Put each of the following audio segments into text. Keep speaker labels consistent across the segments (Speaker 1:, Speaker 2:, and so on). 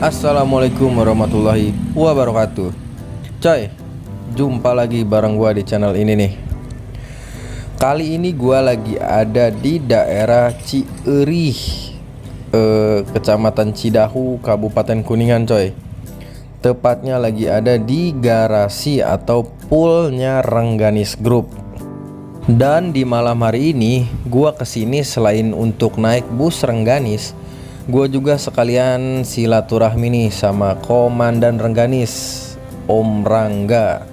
Speaker 1: Assalamualaikum warahmatullahi wabarakatuh. Coy, jumpa lagi bareng gua di channel ini nih. Kali ini gua lagi ada di daerah Cieri, Kecamatan Cidahu, Kabupaten Kuningan, coy. Tepatnya lagi ada di garasi atau poolnya Rengganis Group. Dan di malam hari ini gua kesini selain untuk naik bus Rengganis, gua juga sekalian silaturahmi nih sama Komandan Rengganis, Om Rangga.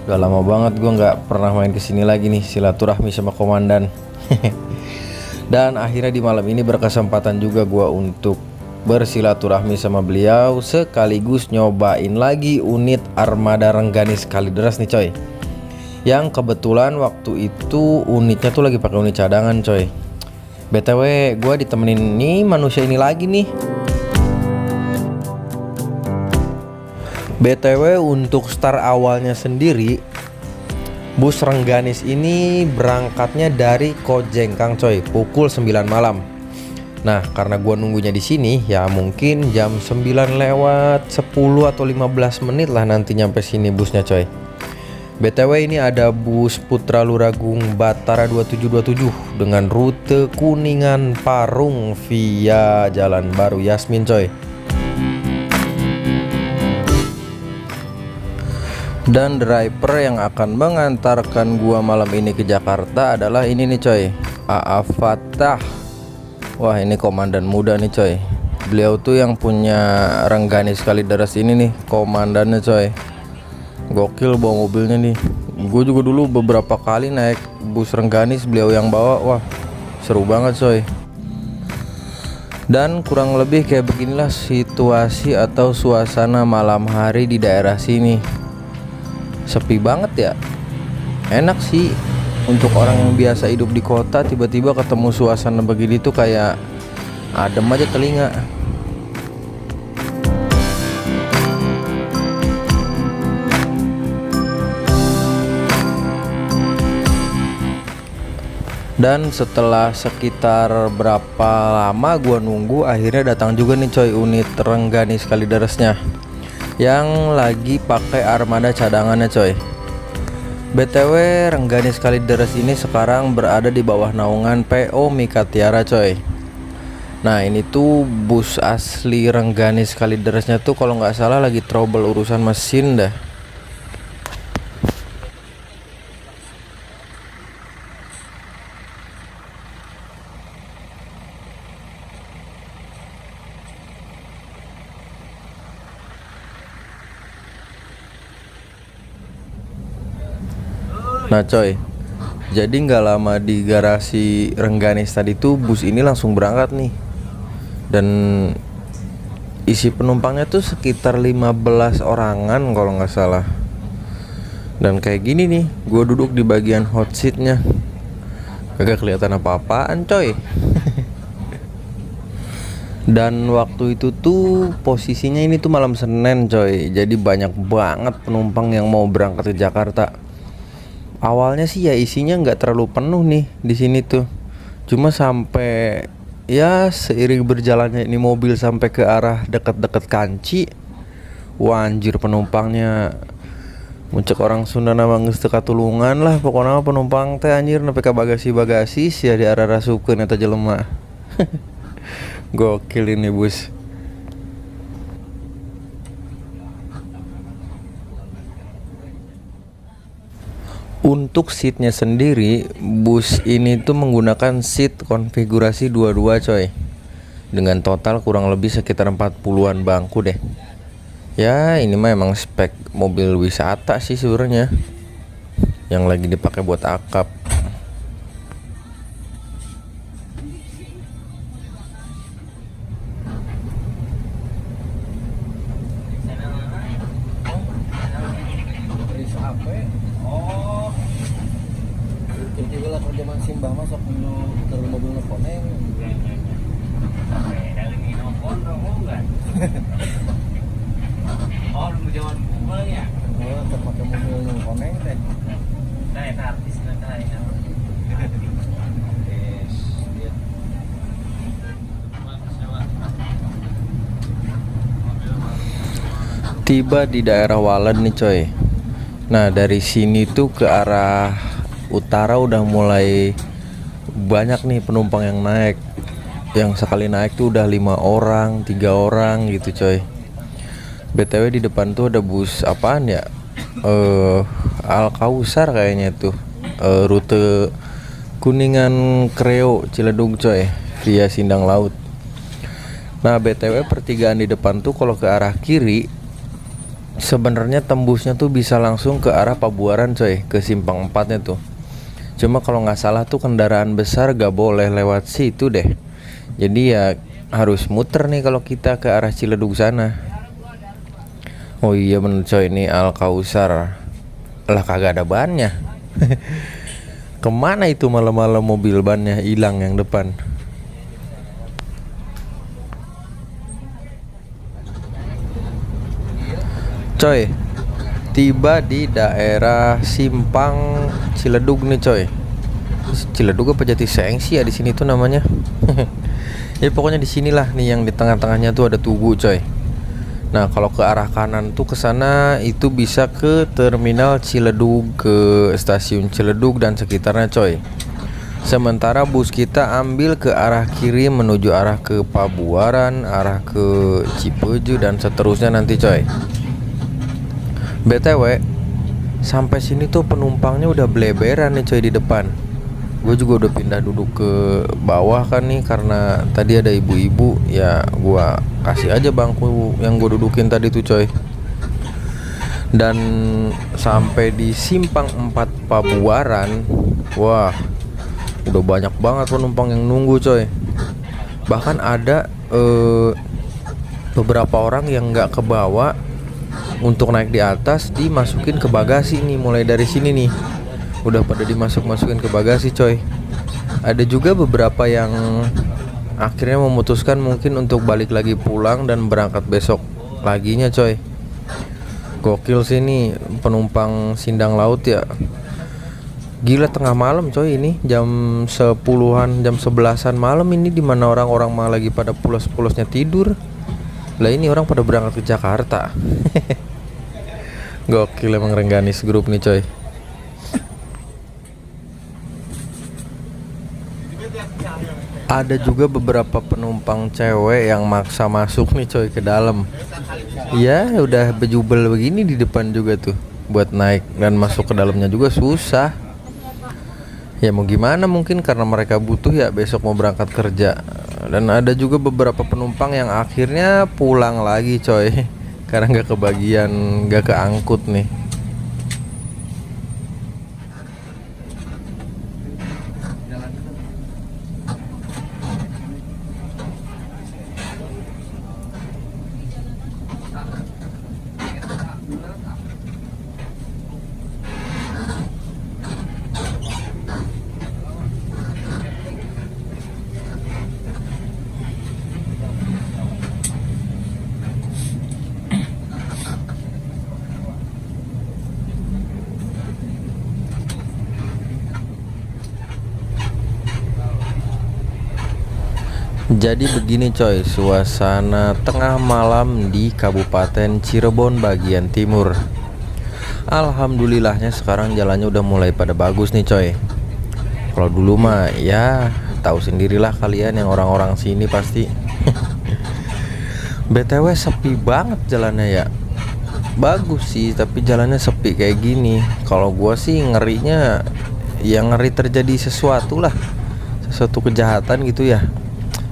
Speaker 1: Udah lama banget gua nggak pernah main kesini lagi nih, silaturahmi sama Komandan. Dan akhirnya di malam ini berkesempatan juga gua untuk bersilaturahmi sama beliau, sekaligus nyobain lagi unit armada Rengganis Kalideres nih, coy. Yang kebetulan waktu itu unitnya tuh lagi pakai unit cadangan, coy. BTW gue ditemenin nih manusia ini lagi nih. BTW untuk start awalnya sendiri, bus Rengganis ini berangkatnya dari Kojengkang, coy, pukul 9 malam. Nah, karena gue nunggunya di sini ya mungkin jam 9 lewat 10 atau 15 menit lah nanti nyampe sini busnya, coy. BTW ini ada bus Putra Luragung Batara 2727 dengan rute Kuningan Parung via Jalan Baru Yasmin, coy. Dan driver yang akan mengantarkan gua malam ini ke Jakarta adalah ini nih, coy, AA Fatah. Wah, ini komandan muda nih, coy. Beliau tuh yang punya Rengganis Kalideres ini nih, komandannya, coy. Gokil bawa mobilnya nih. Gue juga dulu beberapa kali naik bus Rengganis, beliau yang bawa. Wah, seru banget, coy. Dan kurang lebih kayak beginilah situasi atau suasana malam hari di daerah sini. Sepi banget ya. Enak sih untuk orang yang biasa hidup di kota, tiba-tiba ketemu suasana begini tuh kayak adem aja telinga. Dan setelah sekitar berapa lama gua nunggu, akhirnya datang juga nih, coy, unit Rengganis Kalideresnya yang lagi pakai armada cadangannya, coy. BTW Rengganis Kalideres ini sekarang berada di bawah naungan PO Mikatiara, coy. Nah, ini tuh bus asli Rengganis Kalideresnya tuh kalau nggak salah lagi trouble urusan mesin dah. Nah, coy, jadi nggak lama di garasi Rengganis tadi tuh bus ini langsung berangkat nih. Dan isi penumpangnya tuh sekitar 15 orangan kalau nggak salah. Dan kayak gini nih, gue duduk di bagian hot seatnya, kagak kelihatan apa-apaan, coy. Dan waktu itu tuh posisinya ini tuh malam Senin, coy. Jadi banyak banget penumpang yang mau berangkat ke Jakarta. Awalnya sih ya isinya nggak terlalu penuh nih di sini tuh. Cuma sampai ya seiring berjalannya ini mobil sampai ke arah dekat-dekat Kanci, wah anjir penumpangnya muncul orang Sunda nama geus teu katulungan lah pokoknya penumpang teh anjir nepi ka bagasi sia di arah rasukeun eta jelema. Gokil ini bus. Untuk seatnya sendiri, bus ini tuh menggunakan seat konfigurasi 22, coy. Dengan total kurang lebih sekitar 40-an bangku deh. Ya, ini mah emang spek mobil wisata sih sebenarnya, yang lagi dipakai buat akap.
Speaker 2: Simbah masuk ke mobil koneng. Oh, nunggu jaman Google ya? Oh, pakai mobil koneng teh. Nah, eta artis eta ya.
Speaker 1: Tiba di daerah Walet nih coy. Nah dari sini tuh ke arah utara udah mulai banyak nih penumpang yang naik. Yang sekali naik tuh udah 5 orang, 3 orang gitu coy. BTW di depan tuh ada bus apaan ya? Al Kausar kayaknya tuh. Rute Kuningan Kreo Ciledug coy, via Sindang Laut. Nah BTW pertigaan di depan tuh kalau ke arah kiri sebenarnya tembusnya tuh bisa langsung ke arah Pabuaran coy, ke simpang 4-nya tuh. Cuma kalau nggak salah tuh kendaraan besar gak boleh lewat situ deh. Jadi ya harus muter nih kalau kita ke arah Ciledug sana. Oh iya bener coy, ini Al Kausar. Lah kagak ada bannya. Kemana itu malam-malam mobil bannya hilang yang depan? Coy, tiba di daerah simpang Ciledug nih coy. Ciledug apa Jatisengsi ya di sini tuh namanya. Ya pokoknya di sinilah nih, yang di tengah-tengahnya tuh ada Tugu coy. Nah kalau ke arah kanan tuh ke sana itu bisa ke terminal Ciledug, ke stasiun Ciledug dan sekitarnya coy. Sementara bus kita ambil ke arah kiri menuju arah ke Pabuaran, arah ke Cipeju dan seterusnya nanti coy. BTW sampai sini tuh penumpangnya udah beleberan nih coy di depan. Gue juga udah pindah duduk ke bawah kan nih, karena tadi ada ibu-ibu ya, gue kasih aja bangku yang gue dudukin tadi tuh coy. Dan sampai di simpang 4 Pabuaran, wah udah banyak banget penumpang yang nunggu coy. Bahkan ada beberapa orang yang nggak kebawa untuk naik di atas, dimasukin ke bagasi nih. Mulai dari sini nih udah pada masukin ke bagasi coy. Ada juga beberapa yang akhirnya memutuskan mungkin untuk balik lagi pulang dan berangkat besok laginya coy. Gokil sih nih penumpang Sindang Laut ya. Gila, tengah malam coy, ini jam 10-an, jam 11-an malam ini, dimana orang-orang malah lagi pada pulas-pulasnya tidur. Lah ini orang pada berangkat ke Jakarta. Gokil emang Rengganis grup nih coy. Ada juga beberapa penumpang cewek yang maksa masuk nih coy ke dalam. Ya udah bejubel begini di depan juga tuh, buat naik dan masuk ke dalamnya juga susah. Ya mau gimana, mungkin karena mereka butuh ya besok mau berangkat kerja. Dan ada juga beberapa penumpang yang akhirnya pulang lagi coy, karena nggak kebagian, nggak keangkut nih. Jadi begini coy, suasana tengah malam di Kabupaten Cirebon bagian timur. Alhamdulillahnya sekarang jalannya udah mulai pada bagus nih coy. Kalau dulu mah ya tahu sendirilah kalian yang orang-orang sini pasti. BTW sepi banget jalannya ya. Bagus sih tapi jalannya sepi kayak gini. Kalau gua sih ngerinya ya ngeri terjadi sesuatu lah, sesuatu kejahatan gitu ya,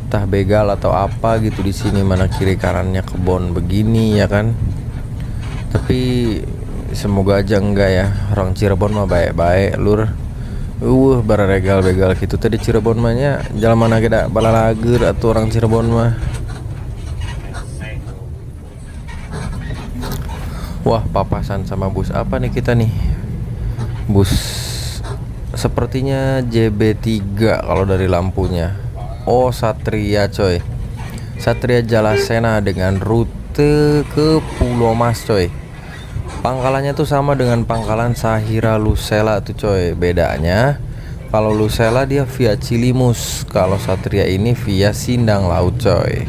Speaker 1: entah begal atau apa gitu di sini, mana kiri kanannya kebon begini ya kan. Tapi semoga aja enggak ya, orang Cirebon mah baik-baik lur. Bararegal begal gitu tadi Cirebon mahnya, jalan mana geda balalager atau orang Cirebon mah. Wah papasan sama bus apa nih kita nih? Bus sepertinya JB3 kalau dari lampunya. Oh Satria coy, Satria Jalasena dengan rute ke Pulau Mas coy. Pangkalannya tuh sama dengan pangkalan Sahira Lusela tuh coy. Bedanya kalau Lusela dia via Cilimus, kalau Satria ini via Sindang Laut coy.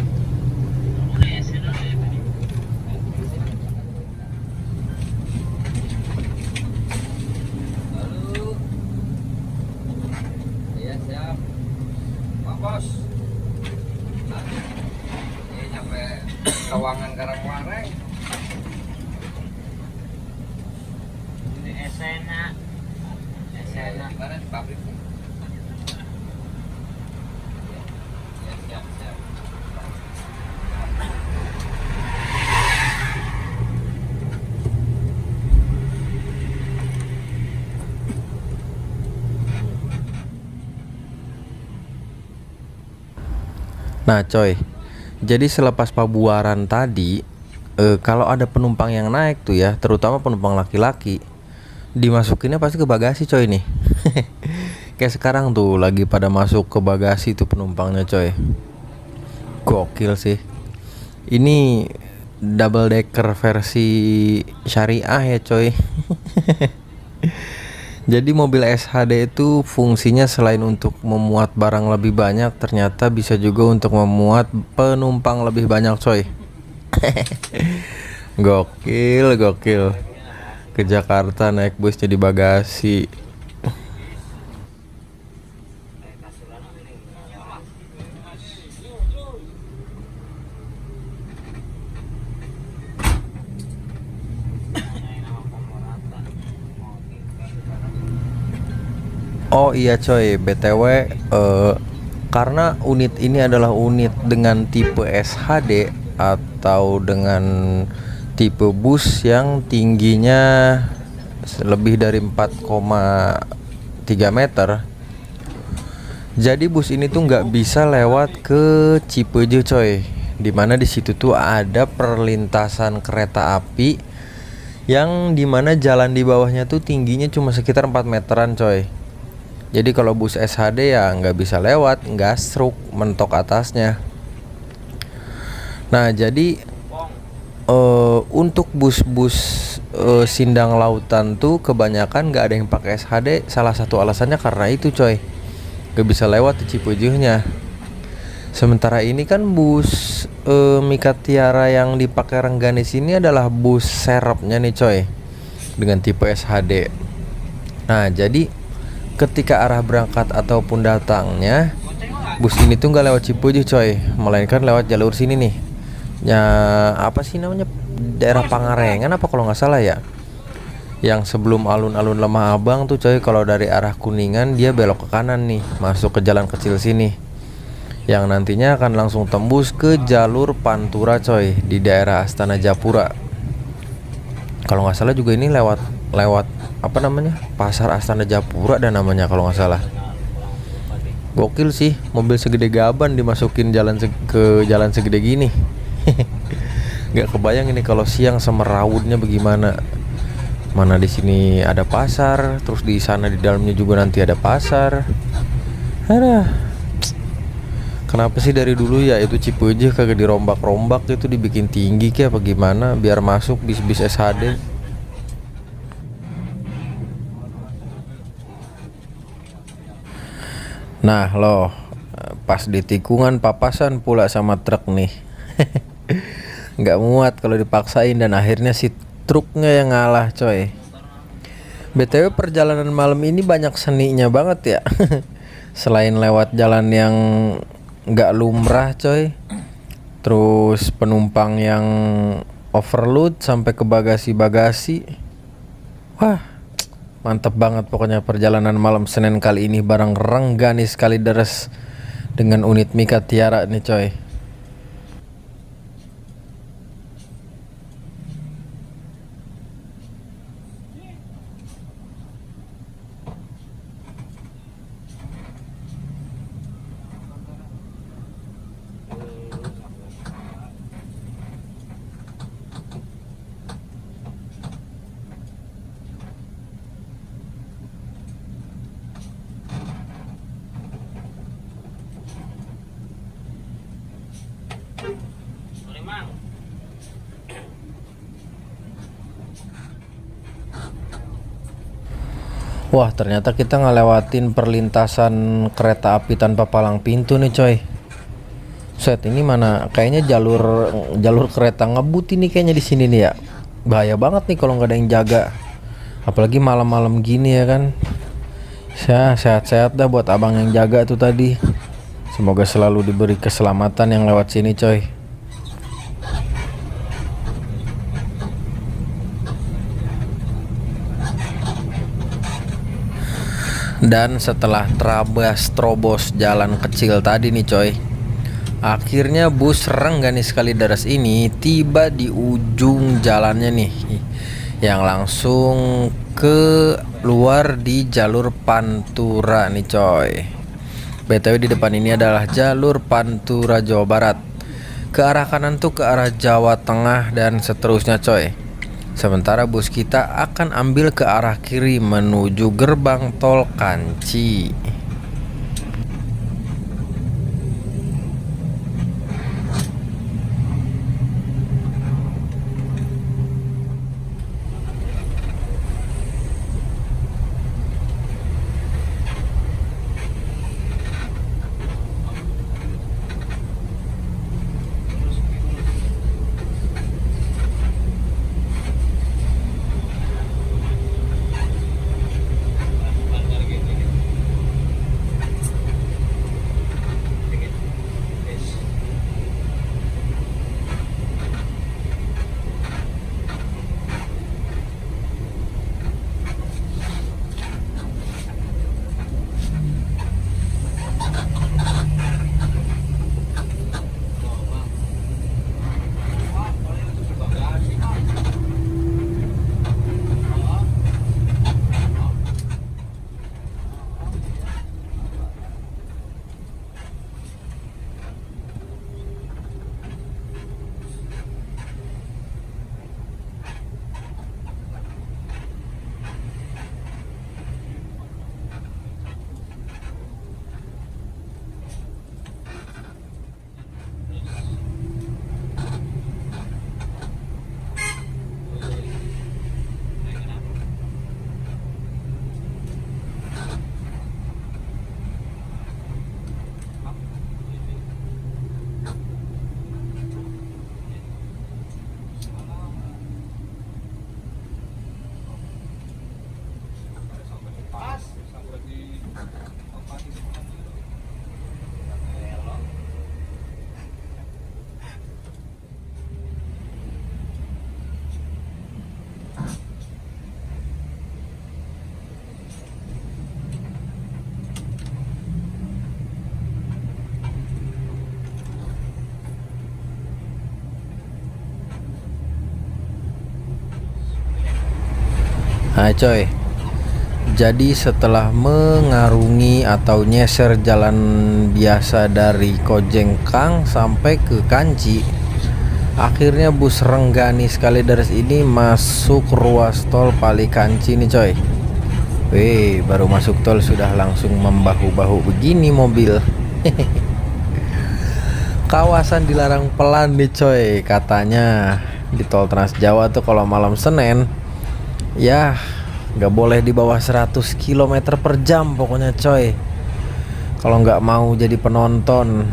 Speaker 2: bos. Ini sampai Kawangan Karangwareng. Ini esena. Esena barang pabrik. Ya, siap.
Speaker 1: Nah coy, jadi selepas pabuaran tadi, kalau ada penumpang yang naik tuh ya, terutama penumpang laki-laki, dimasukinnya pasti ke bagasi coy nih. Kayak sekarang tuh lagi pada masuk ke bagasi tuh penumpangnya coy. Gokil sih. Ini double decker versi syariah ya coy. Jadi mobil SHD itu fungsinya selain untuk memuat barang lebih banyak, ternyata bisa juga untuk memuat penumpang lebih banyak coy. Gokil. Ke Jakarta naik bus jadi bagasi. Oh iya coy, BTW karena unit ini adalah unit dengan tipe SHD atau dengan tipe bus yang tingginya lebih dari 4,3 meter. Jadi bus ini tuh nggak bisa lewat ke Cipeje coy, dimana di situ tuh ada perlintasan kereta api yang dimana jalan di bawahnya tuh tingginya cuma sekitar 4 meteran coy. Jadi kalau bus SHD ya nggak bisa lewat, gasruk mentok atasnya. Nah jadi untuk bus-bus sindang lautan tuh kebanyakan nggak ada yang pakai SHD. Salah satu alasannya karena itu coy, nggak bisa lewat di Cipejehnya. Sementara ini kan bus Mika Tiara yang dipakai Rengganis ini adalah bus serepnya nih coy, dengan tipe SHD. Nah jadi ketika arah berangkat ataupun datangnya, bus ini tuh nggak lewat Cipeje coy, melainkan lewat jalur sini nih. Ya apa sih namanya, daerah Pangarengan apa kalau nggak salah ya, yang sebelum alun-alun Lemah Abang tuh coy. Kalau dari arah Kuningan dia belok ke kanan nih, masuk ke jalan kecil sini, yang nantinya akan langsung tembus ke jalur Pantura coy, di daerah Astana Japura. Kalau nggak salah juga ini lewat apa namanya, pasar Astana Japura dan namanya kalau nggak salah. Gokil sih, mobil segede gaban dimasukin ke jalan segede gini. Nggak kebayang ini kalau siang semerautnya bagaimana. Mana di sini ada pasar, terus di sana di dalamnya juga nanti ada pasar. Aduh, kenapa sih dari dulu ya itu Cipeje kagak dirombak-rombak, itu dibikin tinggi kayak apa gimana biar masuk bis-bis SHD. Nah loh, pas di tikungan papasan pula sama truk nih. Nggak muat kalau dipaksain dan akhirnya si truknya yang ngalah coy. BTW perjalanan malam ini banyak seninya banget ya. Selain lewat jalan yang nggak lumrah coy, terus penumpang yang overload sampai ke bagasi-bagasi. Wah, mantep banget pokoknya perjalanan malam Senin kali ini bareng Rengganis Kalideres dengan unit Mika Tiara nih coy. Wah ternyata kita ngelewatin perlintasan kereta api tanpa palang pintu nih coy. Set, ini mana kayaknya jalur kereta ngebut ini kayaknya di sini nih ya. Bahaya banget nih kalau nggak ada yang jaga. Apalagi malam-malam gini ya kan. Ya sehat-sehat dah buat abang yang jaga tuh tadi. Semoga selalu diberi keselamatan yang lewat sini coy. Dan setelah terobos jalan kecil tadi nih coy, akhirnya bus Rengganis Kalideres ini tiba di ujung jalannya nih, yang langsung keluar di jalur Pantura nih coy. BTW di depan ini adalah jalur Pantura Jawa Barat. Ke arah kanan tuh ke arah Jawa Tengah dan seterusnya coy. Sementara bus kita akan ambil ke arah kiri menuju gerbang tol Kanci. Nah coy, jadi setelah mengarungi atau nyeser jalan biasa dari Kojengkang sampai ke Kanci, akhirnya bus Rengganis Kalideres ini masuk ruas tol Pali Kanci nih coy. Wih, baru masuk tol sudah langsung membahu-bahu begini mobil. Kawasan dilarang pelan nih coy, katanya di tol Trans Jawa tuh kalau malam Senin ya nggak boleh di bawah 100 km per jam pokoknya coy, kalau nggak mau jadi penonton.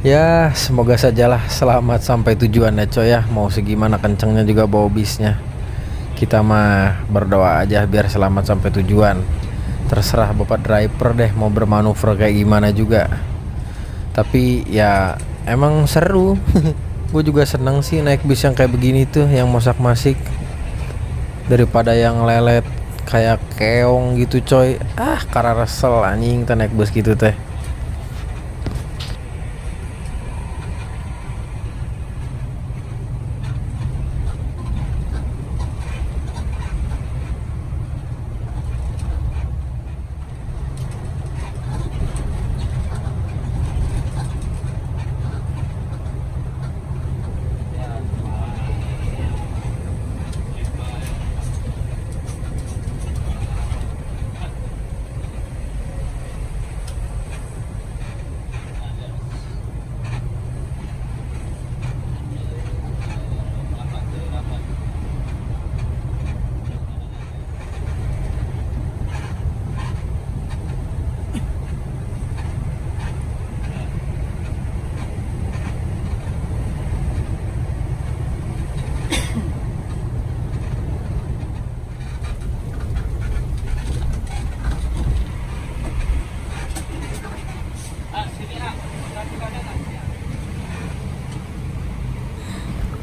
Speaker 1: Ya semoga sajalah selamat sampai tujuan ya coy ya, mau segimana kencengnya juga bawa bisnya, kita mah berdoa aja biar selamat sampai tujuan. Terserah bapak driver deh mau bermanuver kayak gimana juga, tapi ya emang seru. Gue juga seneng sih naik bis yang kayak begini tuh, yang mosak-masik, daripada yang lelet kayak keong gitu coy. Karena resel anjing teh naik bus gitu teh.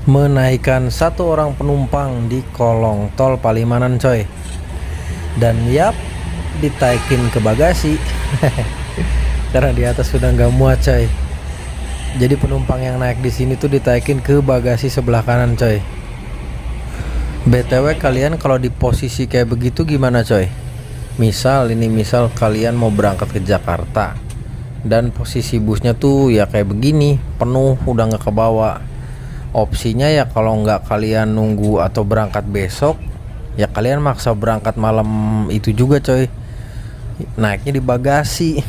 Speaker 1: menaikkan satu orang penumpang di kolong tol Palimanan coy. Dan yap, ditaikin ke bagasi karena di atas sudah nggak muat coy. Jadi penumpang yang naik di sini tuh ditaikin ke bagasi sebelah kanan coy. BTW kalian kalau di posisi kayak begitu gimana coy? Misal kalian mau berangkat ke Jakarta dan posisi busnya tuh ya kayak begini, penuh, udah nggak kebawa. Opsinya ya kalau nggak kalian nunggu atau berangkat besok, ya kalian maksa berangkat malam itu juga coy, naiknya di bagasi.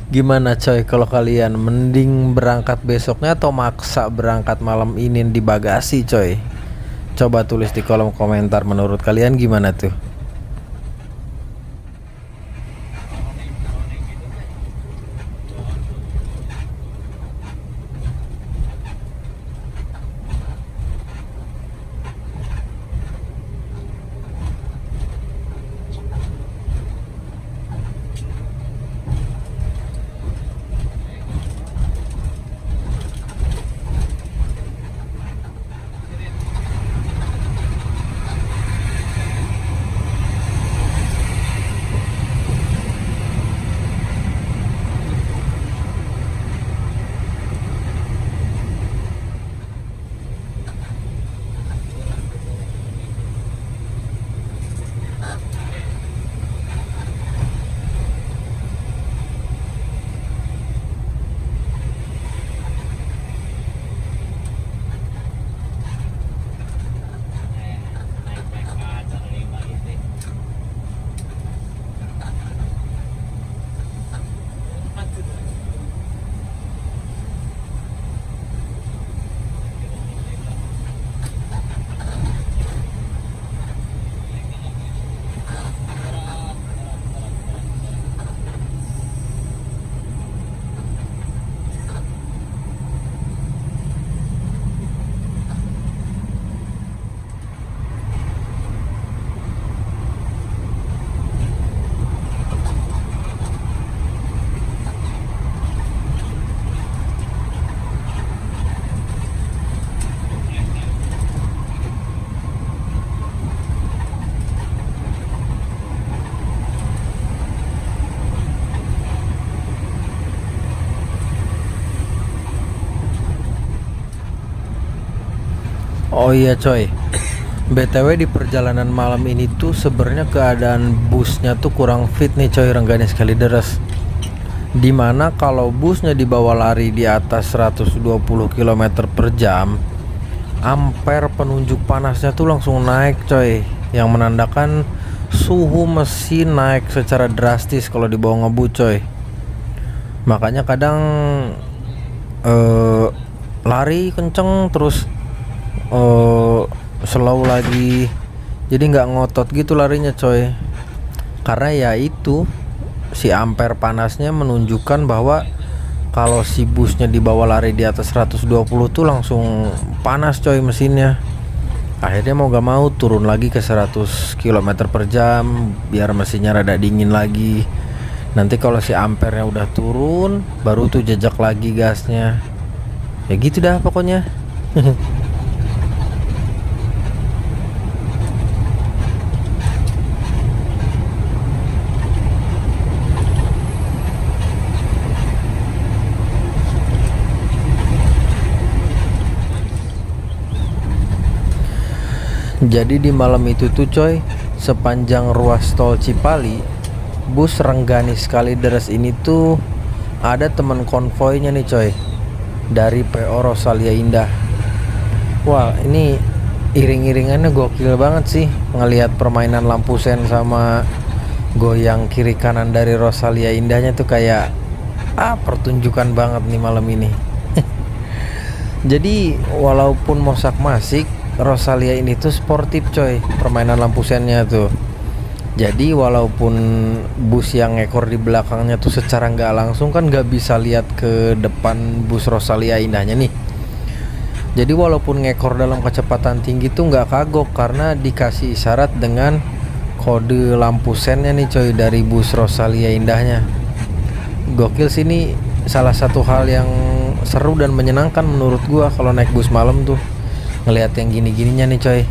Speaker 1: Gimana coy kalau kalian, mending berangkat besoknya atau maksa berangkat malam ini di bagasi coy? Coba tulis di kolom komentar menurut kalian gimana tuh. Oh iya coy, BTW di perjalanan malam ini tuh sebenarnya keadaan busnya tuh kurang fit nih coy, Rengganis Kalideres. Dimana kalau busnya dibawa lari di atas 120 km per jam, ampere penunjuk panasnya tuh langsung naik coy, yang menandakan suhu mesin naik secara drastis kalau dibawa ngebut coy. Makanya kadang lari kenceng terus slow lagi, jadi nggak ngotot gitu larinya coy, karena ya itu si ampere panasnya menunjukkan bahwa kalau si busnya dibawa lari di atas 120 tuh langsung panas coy mesinnya. Akhirnya mau gak mau turun lagi ke 100 km per jam biar mesinnya rada dingin lagi. Nanti kalau si ampernya udah turun baru tuh jejak lagi gasnya. Ya gitu dah pokoknya. Jadi di malam itu tuh coy, sepanjang ruas tol Cipali, bus Rengganis Kalideres ini tuh ada teman konvoynya nih coy, dari PO Rosalia Indah. Wah ini iring-iringannya gokil banget sih, ngelihat permainan lampu sen sama goyang kiri kanan dari Rosalia Indahnya tuh kayak pertunjukan banget nih malam ini. Jadi walaupun mosak masik, Rosalia ini tuh sportif coy, permainan lampu sennya tuh. Jadi walaupun bus yang ngekor di belakangnya tuh secara nggak langsung kan nggak bisa lihat ke depan bus Rosalia Indahnya nih. Jadi walaupun ngekor dalam kecepatan tinggi tuh nggak kagok karena dikasih isyarat dengan kode lampu sennya nih coy dari bus Rosalia Indahnya. Gokil sih, ini salah satu hal yang seru dan menyenangkan menurut gua kalau naik bus malam tuh. ngelihat yang gini-gininya nih coy.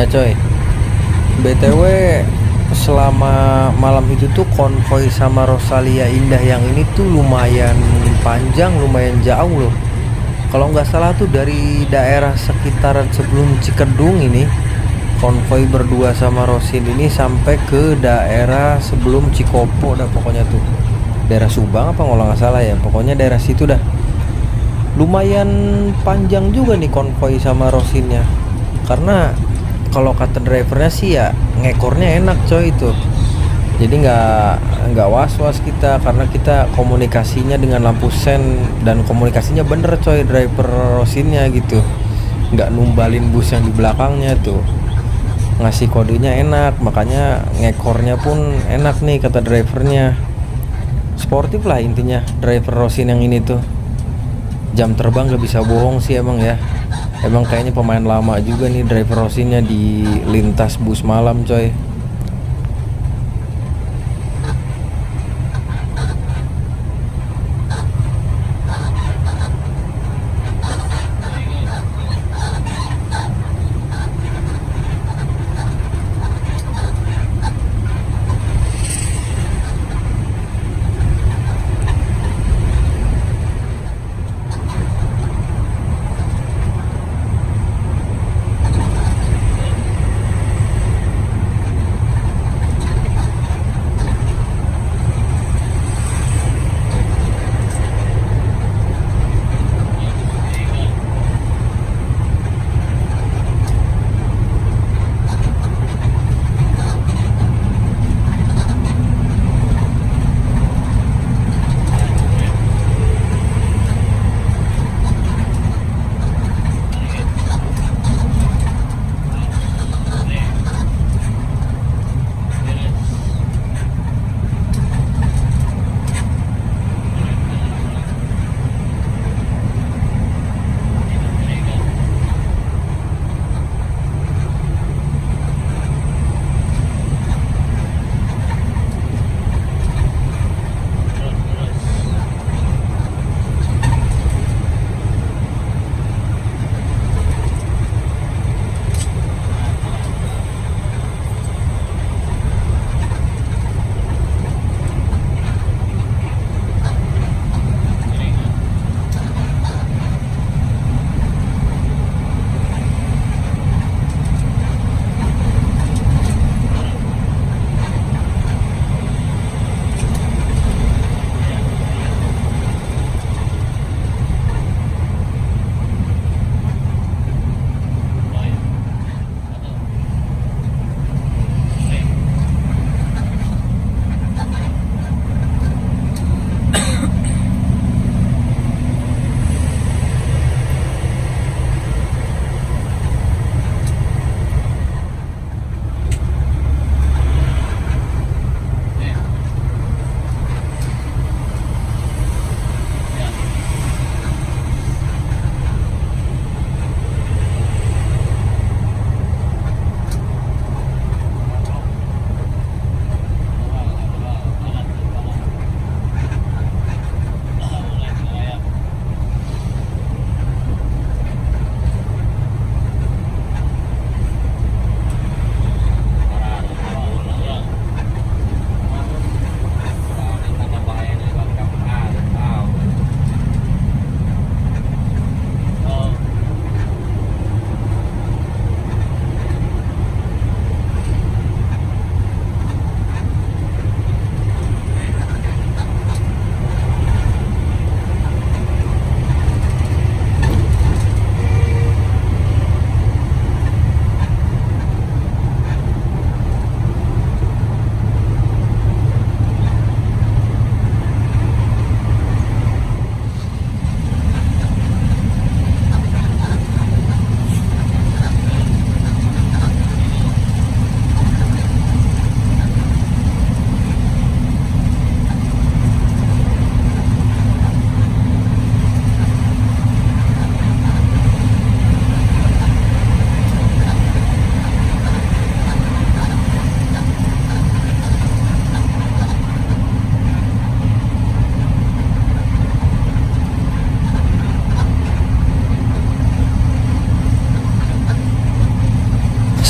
Speaker 1: Coy, BTW selama malam itu tuh konvoy sama Rosalia Indah yang ini tuh lumayan panjang, lumayan jauh loh. Kalau nggak salah tuh dari daerah sekitaran sebelum Cikedung ini, konvoy berdua sama Rosin ini sampai ke daerah sebelum Cikopo dah pokoknya tuh. Daerah Subang apa kalau nggak salah ya, pokoknya daerah situ dah. Lumayan panjang juga nih konvoy sama Rosinnya, karena kalau kata drivernya sih ya ngekornya enak coy itu. Jadi nggak was-was kita, karena kita komunikasinya dengan lampu sen dan komunikasinya bener coy, driver Rosinnya gitu. Nggak numbalin bus yang di belakangnya tuh. Ngasih kodenya enak, makanya ngekornya pun enak nih kata drivernya. Sportif lah intinya driver Rosin yang ini tuh. Jam terbang gak bisa bohong sih emang ya. Emang kayaknya pemain lama juga nih driver Rosinnya di lintas bus malam coy.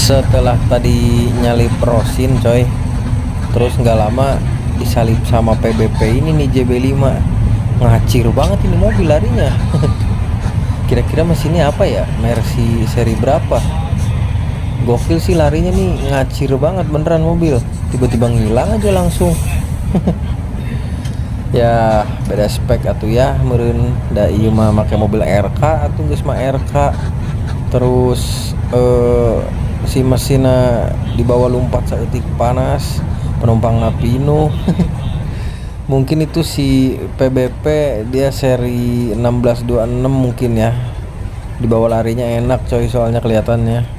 Speaker 1: Setelah tadi nyalip Rosin coy, terus nggak lama disalip sama PBP ini nih JB5. Ngacir banget ini mobil larinya. Kira-kira mesinnya apa ya, Mercy seri berapa? Gokil sih larinya nih, ngacir banget beneran mobil, tiba-tiba ngilang aja langsung. Ya beda spek atuh ya meureun da ieu mah make mobil RK atuh geus mah RK. Terus si mesinnya dibawa lompat saeutik panas, penumpang napinu. Mungkin itu si PBP dia seri 1626 mungkin ya, dibawa larinya enak coy soalnya kelihatannya.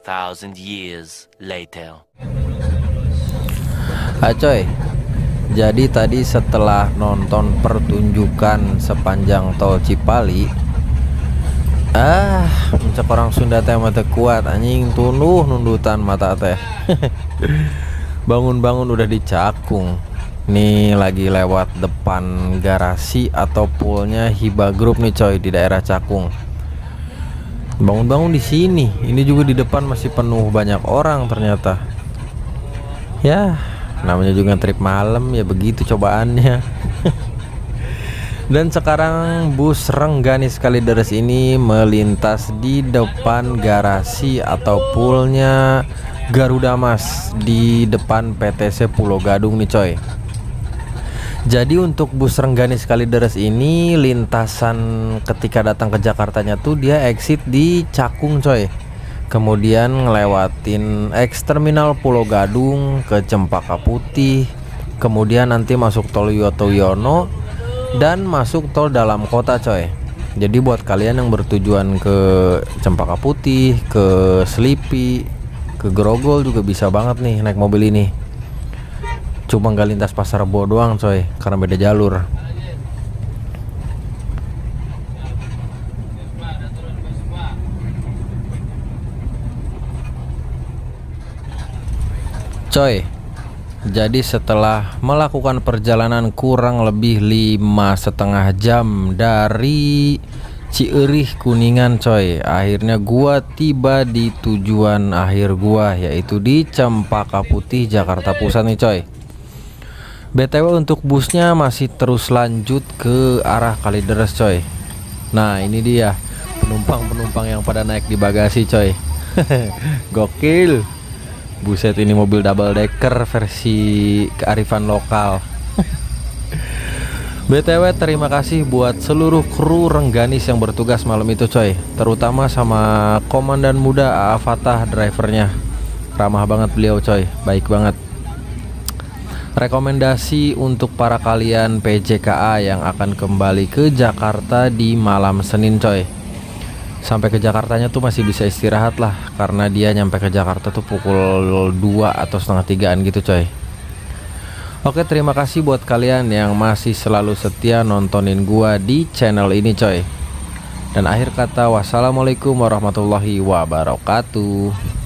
Speaker 3: Thousand years later.
Speaker 1: Coy, jadi tadi setelah nonton pertunjukan sepanjang tol Cipali, mencek orang Sunda teh mata kuat anjing, tunuh nundutan mata teh. Bangun-bangun udah di Cakung. Nih lagi lewat depan garasi atau poolnya Hingga Group nih coy di daerah Cakung. Bangun-bangun di sini, ini juga di depan masih penuh banyak orang ternyata. Ya, namanya juga trip malam ya begitu cobaannya. Dan sekarang bus Rengganis Kalideres ini melintas di depan garasi atau poolnya Garuda Mas di depan PTC Pulau Gadung nih coy. Jadi untuk bus Rengganis Kalideres ini lintasan ketika datang ke Jakartanya tuh dia exit di Cakung coy, kemudian ngelewatin ex terminal Pulau Gadung ke Cempaka Putih, kemudian nanti masuk tol Yono dan masuk tol dalam kota coy. Jadi buat kalian yang bertujuan ke Cempaka Putih, ke Selipi, ke Grogol juga bisa banget nih naik mobil ini. Cuma nggak lintas Pasar Rebo doang coy, karena beda jalur. Coy, jadi setelah melakukan perjalanan kurang lebih 5,5 jam dari Cieueuh Kuningan coy, akhirnya gua tiba di tujuan akhir gua, yaitu di Cempaka Putih, Jakarta Pusat nih coy. BTW untuk busnya masih terus lanjut ke arah Kalideres coy. Nah ini dia penumpang-penumpang yang pada naik di bagasi coy. Gokil. Buset, ini mobil double decker versi kearifan lokal. BTW terima kasih buat seluruh kru Rengganis yang bertugas malam itu coy, terutama sama komandan muda AA Fatah drivernya. Ramah banget beliau coy, baik banget. Rekomendasi untuk para kalian PJKA yang akan kembali ke Jakarta di malam Senin coy. Sampai ke Jakartanya tuh masih bisa istirahat lah, karena dia nyampe ke Jakarta tuh pukul 2 atau setengah 3-an gitu coy. Oke, terima kasih buat kalian yang masih selalu setia nontonin gua di channel ini coy. Dan akhir kata, wassalamualaikum warahmatullahi wabarakatuh.